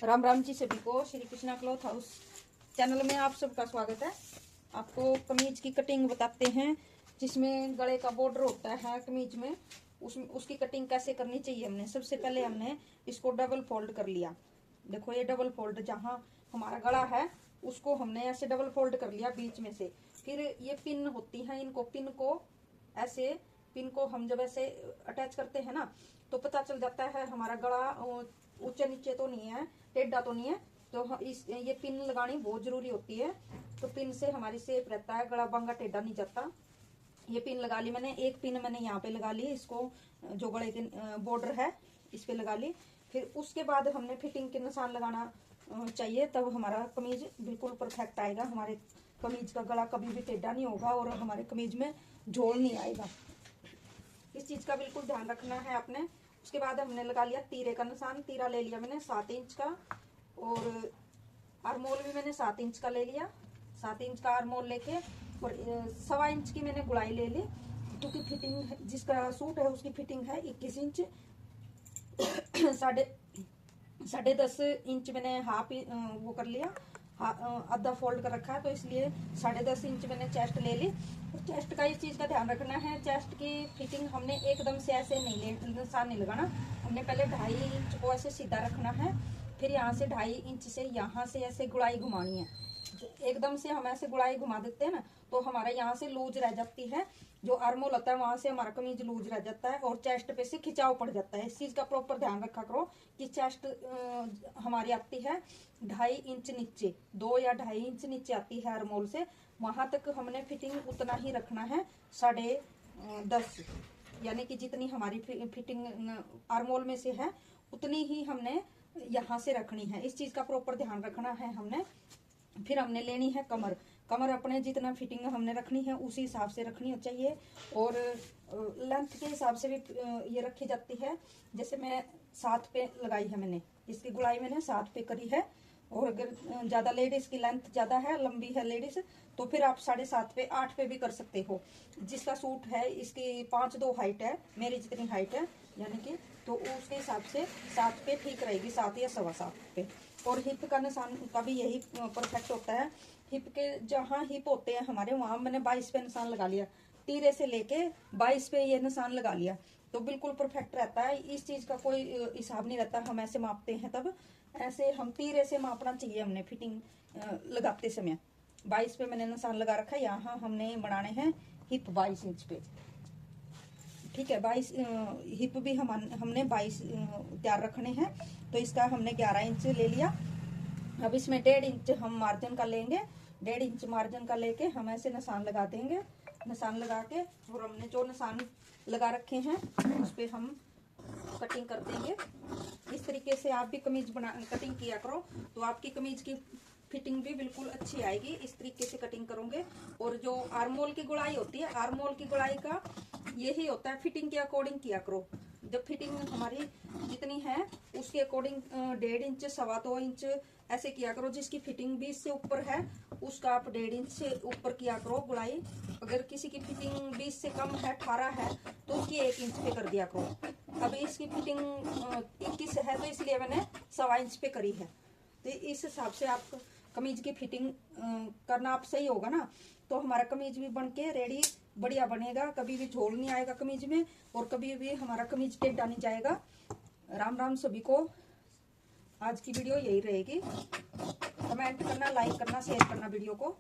राम राम जी सभी को। Shri Krishna cloth house channel में आप सबका स्वागत है। आपको कमीज की कटिंग बताते हैं, जिसमें गले का बॉर्डर होता है कमीज में, उसकी कटिंग कैसे करनी चाहिए। हमने सबसे पहले हमने इसको डबल फोल्ड कर लिया। देखो ये डबल फोल्ड, जहां हमारा गला है उसको हमने ऐसे डबल फोल्ड कर लिया बीच में से। फिर ये पिन होती है, पिन को हम जब ऐसे अटैच करते हैं ना, तो पता चल जाता है हमारा गला ऊंचे नीचे तो नहीं है, टेढ़ा तो नहीं है। तो ये पिन लगानी बहुत जरूरी होती है। तो पिन से हमारी शेप रहता है, गला बांगा टेढ़ा नहीं जाता। ये पिन लगा ली मैंने, एक पिन मैंने यहाँ पे लगा ली, इसको जो गले के बॉर्डर है इस पे लगा ली। फिर उसके बाद हमने फिटिंग के निशान लगाना चाहिए, तब हमारा कमीज बिल्कुल परफेक्ट आएगा। हमारे कमीज का गला कभी भी टेढ़ा नहीं होगा और हमारे कमीज में झोल नहीं आएगा। इस चीज का बिल्कुल ध्यान रखना है आपने। उसके बाद हमने लगा लिया तीरे का निशान। तीरा ले लिया मैंने 7 इंच का, और आर्मोल भी मैंने 7 इंच का ले लिया। 7 इंच का आर्मोल लेके और 1.25 इंच की मैंने गुड़ाई ले ली, क्योंकि फिटिंग जिसका सूट है उसकी फिटिंग है 21 इंच। साढ़े 10 इंच मैंने हाफ वो कर लिया, आधा फोल्ड कर रखा है, तो इसलिए 10.5 इंच मैंने चेस्ट ले ली। और चेस्ट का इस चीज का ध्यान रखना है, चेस्ट की फिटिंग हमने एकदम से ऐसे निशान नहीं लगाना। हमने पहले 2.5 इंच को ऐसे सीधा रखना है, फिर यहाँ से 2.5 इंच से यहाँ से ऐसे गुड़ाई घुमानी है। एकदम से हम ऐसे गुड़ाई घुमा देते हैं ना, तो हमारा यहाँ से लूज रह जाती है। जो आर्मोल होता है वहां से हमारा कमीज लूज रह जाता है और चेस्ट पे से खिंचाव पड़ जाता है। इस चीज का प्रॉपर ध्यान रखा करो कि चेस्ट हमारी आती है 2.5 इंच नीचे, 2 या 2.5 इंच नीचे आती है आर्मोल से। वहां तक हमने फिटिंग उतना ही रखना है, 10.5, यानी कि जितनी हमारी फिटिंग आर्मोल में से है उतनी ही हमने यहाँ से रखनी है। इस चीज का प्रॉपर ध्यान रखना है हमने। फिर हमने लेनी है कमर। कमर अपने जितना फिटिंग हमने रखनी है उसी हिसाब से रखनी चाहिए, और लेंथ के हिसाब से भी ये रखी जाती है। जैसे मैं 7 पे लगाई है, मैंने इसकी गुड़ाई मैंने 7 पे करी है। और अगर ज्यादा लेडीज की लेंथ ज्यादा है, लंबी है लेडीज, तो फिर आप 7.5 पे 8 पे भी कर सकते हो। जिसका सूट है इसकी 5'2" हाइट है, मेरी जितनी हाइट है यानी कि, तो उसके हिसाब से 7 पे ठीक रहेगी, 7 या 7.25 पे। और हिप का निशान का भी यही परफेक्ट होता है। हिप के जहाँ हिप होते हैं हमारे, वहां मैंने 22 पे निशान लगा लिया। तीरे से लेके 22 पे ये निशान लगा लिया, तो बिल्कुल परफेक्ट रहता है। इस चीज का कोई हिसाब नहीं रहता। हम ऐसे मापते हैं, तब ऐसे हम तीरे से मापना चाहिए हमने फिटिंग लगाते समय। 22 पे मैंने निशान लगा रखा है। यहाँ हमने बनाने हैं हिप 22 इंच पे, ठीक है। 22 हिप भी हमने 22 तैयार रखने हैं, तो इसका हमने 11 इंच ले लिया। अब इसमें 1.5 इंच हम मार्जिन का लेंगे। 1.5 इंच मार्जिन का लेके हम ऐसे निशान लगा देंगे। निशान लगा के और हमने जो निशान लगा रखे हैं उस पे हम कटिंग कर देंगे। इस तरीके से आप भी कमीज कटिंग किया करो, तो आपकी कमीज की फिटिंग भी बिल्कुल अच्छी आएगी। इस तरीके से कटिंग करोगे। और जो आर्मोल की गुड़ाई होती है, आर्मोल की गुड़ाई का यही होता है, फिटिंग के अकॉर्डिंग किया करो। जब फिटिंग हमारी जितनी है उसके अकॉर्डिंग 1.5 इंच 2.25 इंच ऐसे किया करो। जिसकी फिटिंग 20 से ऊपर है उसका आप 1.5 इंच से ऊपर किया करो गुड़ाई। अगर किसी की फिटिंग 20 से कम है, 18 है, तो उसकी 1 इंच पे कर दिया करो। अभी इसकी फिटिंग 21 है, तो इसलिए मैंने 1.25 इंच पे करी है। तो इस हिसाब से आप कमीज की फिटिंग करना आप सही होगा ना, तो हमारा कमीज भी बन के रेडी बढ़िया बनेगा। कभी भी झोल नहीं आएगा कमीज में, और कभी भी हमारा कमीज टेढ़ा नहीं जाएगा। राम राम सभी को। आज की वीडियो यही रहेगी। कमेंट करना, लाइक करना, शेयर करना वीडियो को।